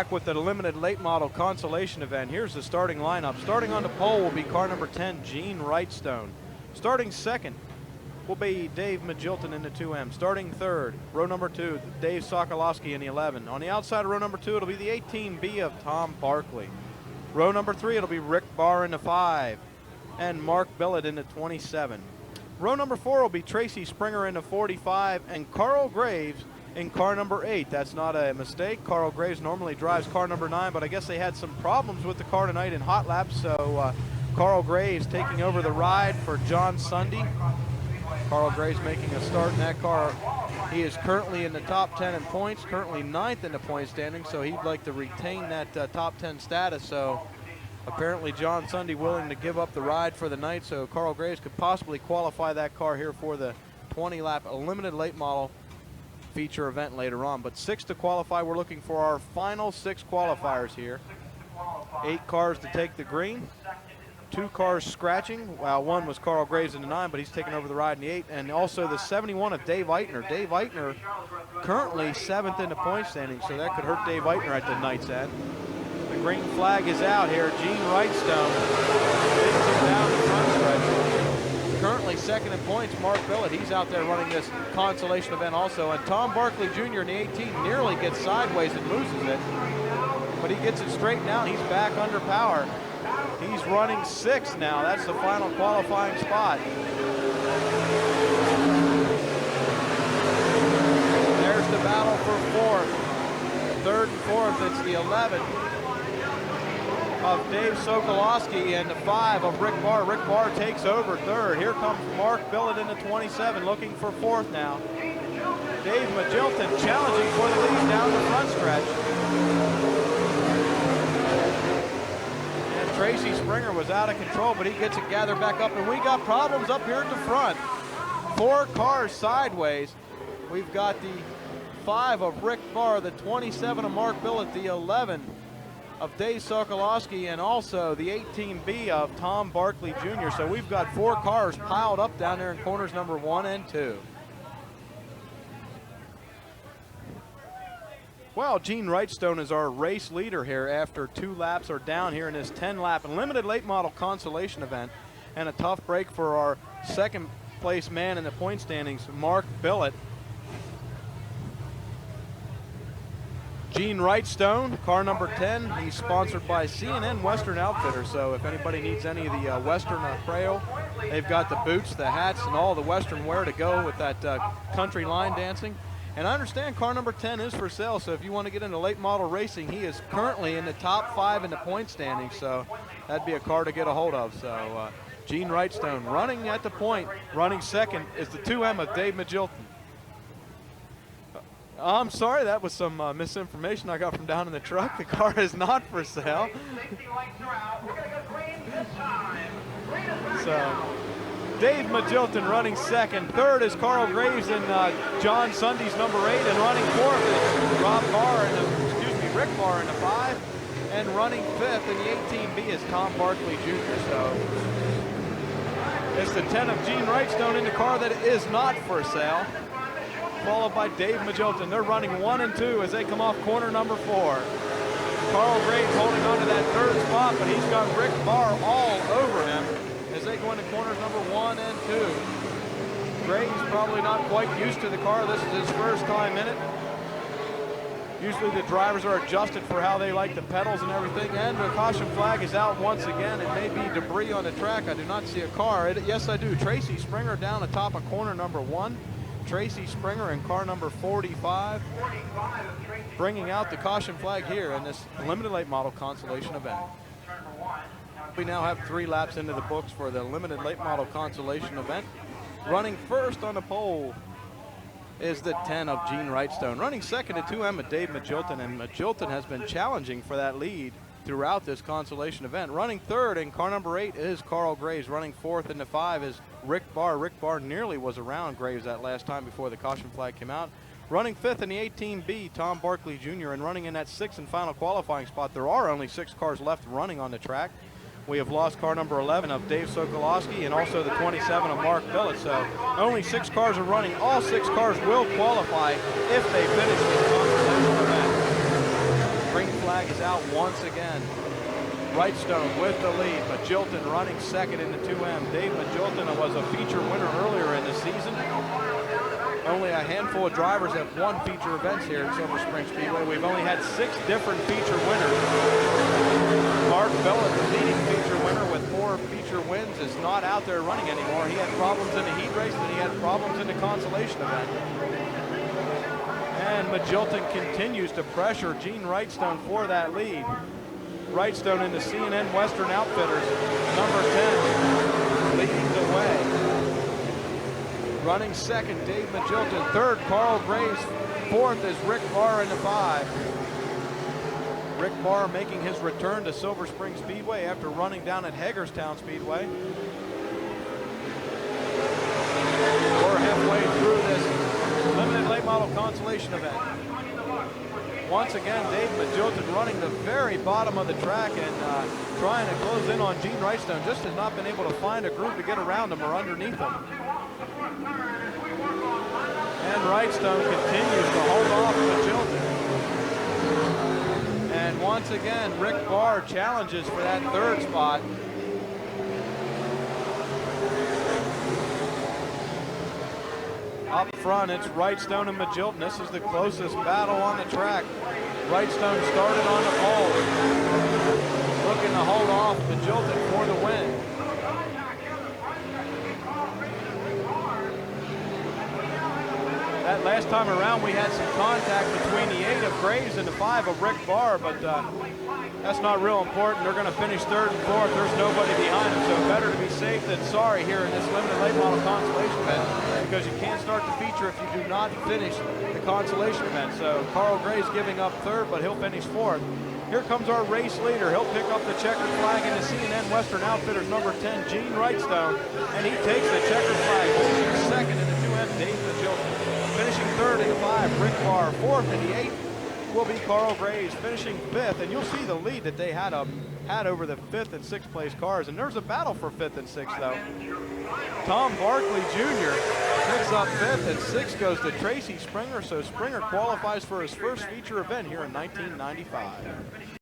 Back with the limited late model consolation event. Here's the starting lineup. Starting on the pole will be car number 10, Gene Wrightstone. Starting second will be Dave Magilton in the 2M. Starting third, row number 2, Dave Sokolowski in the 11. On the outside of row number 2, it'll be the 18B of Tom Barkley. Row number 3, it'll be Rick Barr in the 5 and Mark Billett in the 27. Row number 4 will be Tracy Springer in the 45 and Carl Graves in car number 8. That's not a mistake. Carl Graves normally drives car number 9, but I guess they had some problems with the car tonight in hot laps, so Carl Graves taking over the ride for John Sunday. Carl Graves making a start in that car. He is currently in the top 10 in points, currently 9th in the point standing, so he'd like to retain that top 10 status. So apparently John Sunday willing to give up the ride for the night, so Carl Graves could possibly qualify that car here for the 20-lap limited late model feature event later on. But 6 to qualify. We're looking for our final 6 qualifiers here. 8 cars to take the green. 2 cars scratching. Well, one was Carl Graves in the 9, but he's taking over the ride in the 8. And also the 71 of Dave Eitner. Dave Eitner currently 7th in the point standing, so that could hurt Dave Eitner at the night's end. The green flag is out here. Gene Wrightstone takes him down the front stretch. Currently 2nd in points, Mark Billett. He's out there running this consolation event also. And Tom Barkley Jr. in the 18 nearly gets sideways and loses it. But he gets it straightened out. He's back under power. He's running 6th now. That's the final qualifying spot. There's the battle for 4th. 3rd and 4th, it's the 11 of Dave Sokolowski and the 5 of Rick Barr. Rick Barr takes over 3rd. Here comes Mark Billett in the 27, looking for 4th now. Dave Magilton challenging for the lead down the front stretch. And Tracy Springer was out of control, but he gets it gathered back up, and we got problems up here at the front. 4 cars sideways. We've got the 5 of Rick Barr, the 27 of Mark Billett, the 11 of Dave Sokolowski, and also the 18B of Tom Barkley Jr. So we've got 4 cars piled up down there in corners number 1 and 2. Well, Gene Wrightstone is our race leader here after 2 laps are down here in this 10-lap limited late model consolation event, and a tough break for our 2nd place man in the point standings, Mark Billett. Gene Wrightstone, car number 10. He's sponsored by C&N Western Outfitters, so if anybody needs any of the Western apparel, they've got the boots, the hats, and all the Western wear to go with that country line dancing. And I understand car number 10 is for sale, so if you want to get into late model racing, he is currently in the top 5 in the point standing, so that'd be a car to get a hold of. So Gene Wrightstone running at the point, running 2nd is the 2M of Dave Magilton. I'm sorry, that was some misinformation I got from down in the truck. The car is not for sale. So, Dave Magilton running 2nd. 3rd is Carl Graves in John Sunday's number 8, and running 4th is Rick Barr in the 5, and running 5th in the 18B is Tom Barkley Jr. So, it's the 10 of Gene Wrightstone in the car that is not for sale, followed by Dave Magilton. They're running 1 and 2 as they come off corner number 4. Carl Graves holding on to that 3rd spot, but he's got Rick Barr all over him as they go into corners number 1 and 2. Graves probably not quite used to the car. This is his first time in it. Usually the drivers are adjusted for how they like the pedals and everything, and the caution flag is out once again. It may be debris on the track. I do not see a car. Yes, I do. Tracy Springer down the top of corner number 1. Tracy Springer in car number 45, bringing out the caution flag here in this limited late model consolation event. We now have 3 laps into the books for the limited late model consolation event. Running first on the pole is the 10 of Gene Wrightstone. Running 2nd to 2M of Dave Magilton, and Magilton has been challenging for that lead throughout this consolation event. Running 3rd in car number 8 is Carl Graves. Running 4th in the 5 is Rick Barr. Rick Barr nearly was around Graves that last time before the caution flag came out. Running 5th in the 18B, Tom Barkley Jr., and running in that 6th and final qualifying spot. There are only 6 cars left running on the track. We have lost car number 11 of Dave Sokolowski and also the 27 of Mark Billett. So only 6 cars are running. All 6 cars will qualify if they finish this consolation event. Green flag out once again. Wrightstone with the lead. Magilton running second in the 2M. Dave Magilton was a feature winner earlier in the season. Only a handful of drivers have won feature events here at Silver Spring Speedway. We've only had 6 different feature winners. Mark Bellett, the leading feature winner with 4 feature wins, is not out there running anymore. He had problems in the heat race and he had problems in the consolation event. And Magilton continues to pressure Gene Wrightstone for that lead. Wrightstone in the C&N Western Outfitters, number 10, leading the way. Running second, Dave Magilton. Third, Carl Graves. Fourth is Rick Barr in the 5. Rick Barr making his return to Silver Spring Speedway after running down at Hagerstown Speedway. We're halfway through this limited late model consolation event. Once again, Dave Magilton running the very bottom of the track and trying to close in on Gene Wrightstone. Just has not been able to find a groove to get around him or underneath him. And Wrightstone continues to hold off Magilton. And once again, Rick Barr challenges for that third spot. Up front, it's Wrightstone and Magilton. This is the closest battle on the track. Wrightstone started on the pole, looking to hold off Magilton for the win. That last time around, we had some contact between the 8 of Graves and the 5 of Rick Barr, but that's not real important. They're going to finish third and fourth. There's nobody behind them, so better to be safe than sorry here in this limited late model consolation event, because you can't start the feature if you do not finish the consolation event. So Carl Graves giving up third, but he'll finish fourth. Here comes our race leader. He'll pick up the checkered flag in the C&N Western Outfitters, number 10, Gene Wrightstone, and he takes the checkered flag. Finishing second in the 2M, Dave Magilton. Finishing third in the 5, Rick Barr. Fourth in the 8 will be Carl Graves. Finishing 5th, and you'll see the lead that they had over the 5th and 6th place cars. And there's a battle for 5th and 6th, though. Tom Barkley Jr. picks up 5th, and 6th goes to Tracy Springer. So Springer qualifies for his first feature event here in 1995.